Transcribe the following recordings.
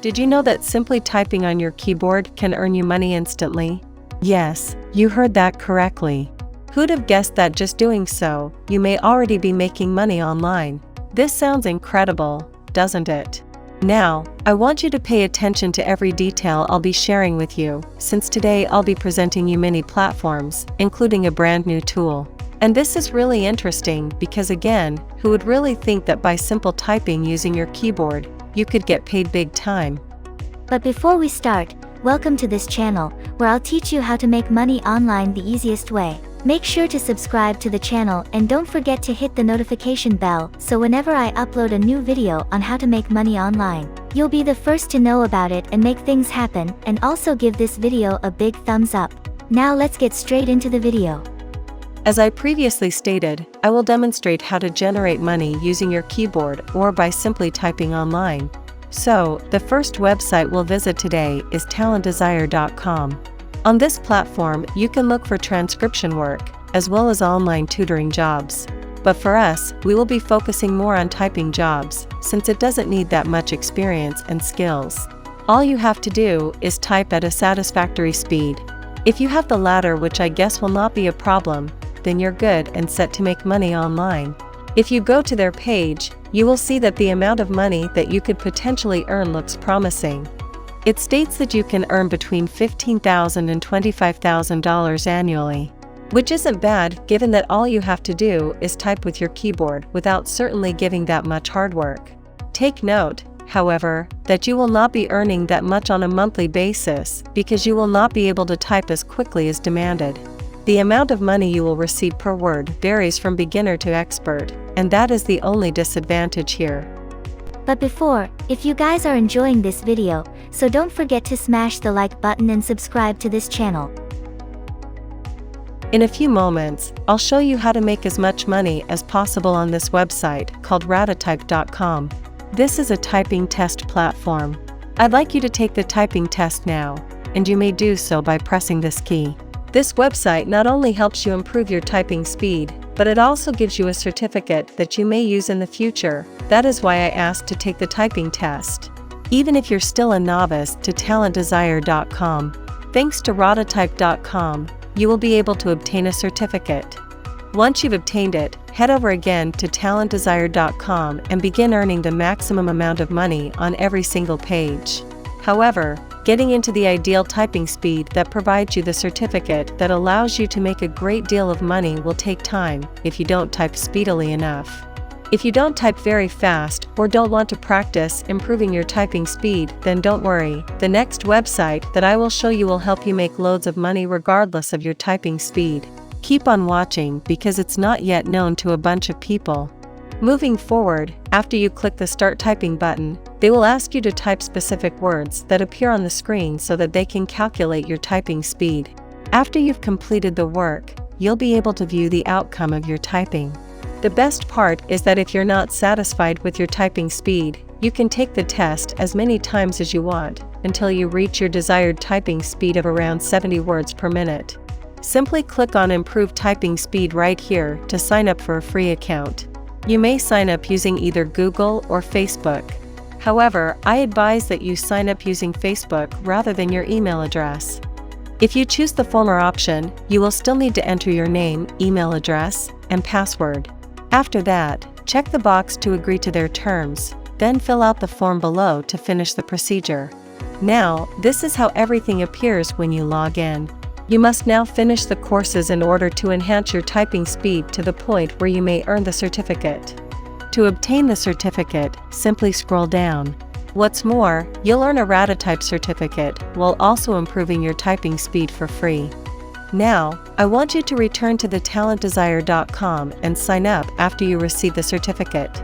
Did you know that simply typing on your keyboard can earn you money instantly? Yes, you heard that correctly. Who'd have guessed that just doing so, you may already be making money online? This sounds incredible, doesn't it? Now, I want you to pay attention to every detail I'll be sharing with you, since today I'll be presenting you many platforms, including a brand new tool. And this is really interesting because again, who would really think that by simple typing using your keyboard, you could get paid big time? But before we start, welcome to this channel, where I'll teach you how to make money online the easiest way. Make sure to subscribe to the channel and don't forget to hit the notification bell so whenever I upload a new video on how to make money online, you'll be the first to know about it and make things happen, and also give this video a big thumbs up. Now let's get straight into the video. As I previously stated, I will demonstrate how to generate money using your keyboard or by simply typing online. So, the first website we'll visit today is Talentdesire.com. On this platform, you can look for transcription work, as well as online tutoring jobs. But for us, we will be focusing more on typing jobs, since it doesn't need that much experience and skills. All you have to do is type at a satisfactory speed. If you have the latter, which I guess will not be a problem, then you're good and set to make money online. If you go to their page, you will see that the amount of money that you could potentially earn looks promising. It states that you can earn between $15,000 and $25,000 annually, which isn't bad given that all you have to do is type with your keyboard without certainly giving that much hard work. Take note, however, that you will not be earning that much on a monthly basis because you will not be able to type as quickly as demanded. The amount of money you will receive per word varies from beginner to expert, and that is the only disadvantage here. But before, if you guys are enjoying this video, so don't forget to smash the like button and subscribe to this channel. In a few moments, I'll show you how to make as much money as possible on this website called Rayatype.com. This is a typing test platform. I'd like you to take the typing test now, and you may do so by pressing this key. This website not only helps you improve your typing speed, but it also gives you a certificate that you may use in the future. That is why I asked to take the typing test. Even if you're still a novice, to Talentdesire.com. Thanks to Rayatype.com, you will be able to obtain a certificate. Once you've obtained it, head over again to Talentdesire.com and begin earning the maximum amount of money on every single page. However, getting into the ideal typing speed that provides you the certificate that allows you to make a great deal of money will take time if you don't type speedily enough. If you don't type very fast or don't want to practice improving your typing speed, then don't worry. The next website that I will show you will help you make loads of money regardless of your typing speed. Keep on watching because it's not yet known to a bunch of people. Moving forward, after you click the Start Typing button, they will ask you to type specific words that appear on the screen so that they can calculate your typing speed. After you've completed the work, you'll be able to view the outcome of your typing. The best part is that if you're not satisfied with your typing speed, you can take the test as many times as you want until you reach your desired typing speed of around 70 words per minute. Simply click on Improve Typing Speed right here to sign up for a free account. You may sign up using either Google or Facebook. However, I advise that you sign up using Facebook rather than your email address. If you choose the former option, you will still need to enter your name, email address, and password. After that, check the box to agree to their terms, then fill out the form below to finish the procedure. Now, this is how everything appears when you log in. You must now finish the courses in order to enhance your typing speed to the point where you may earn the certificate. To obtain the certificate, simply scroll down. What's more, you'll earn a Rayatype certificate while also improving your typing speed for free. Now, I want you to return to the Talentdesire.com and sign up after you receive the certificate.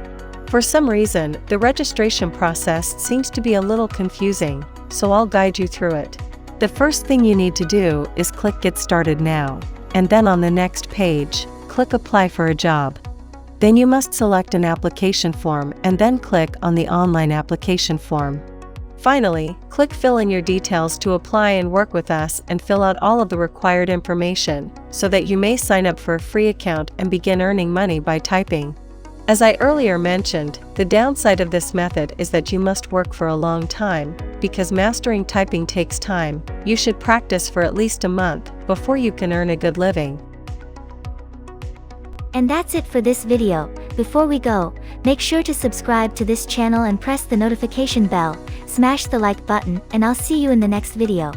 For some reason, the registration process seems to be a little confusing, so I'll guide you through it. The first thing you need to do is click Get Started Now, and then on the next page, click Apply for a job. Then you must select an application form and then click on the online application form. Finally, click Fill in your details to apply and work with us and fill out all of the required information so that you may sign up for a free account and begin earning money by typing. As I earlier mentioned, the downside of this method is that you must work for a long time, because mastering typing takes time. You should practice for at least a month before you can earn a good living. And that's it for this video. Before we go, make sure to subscribe to this channel and press the notification bell, smash the like button, and I'll see you in the next video.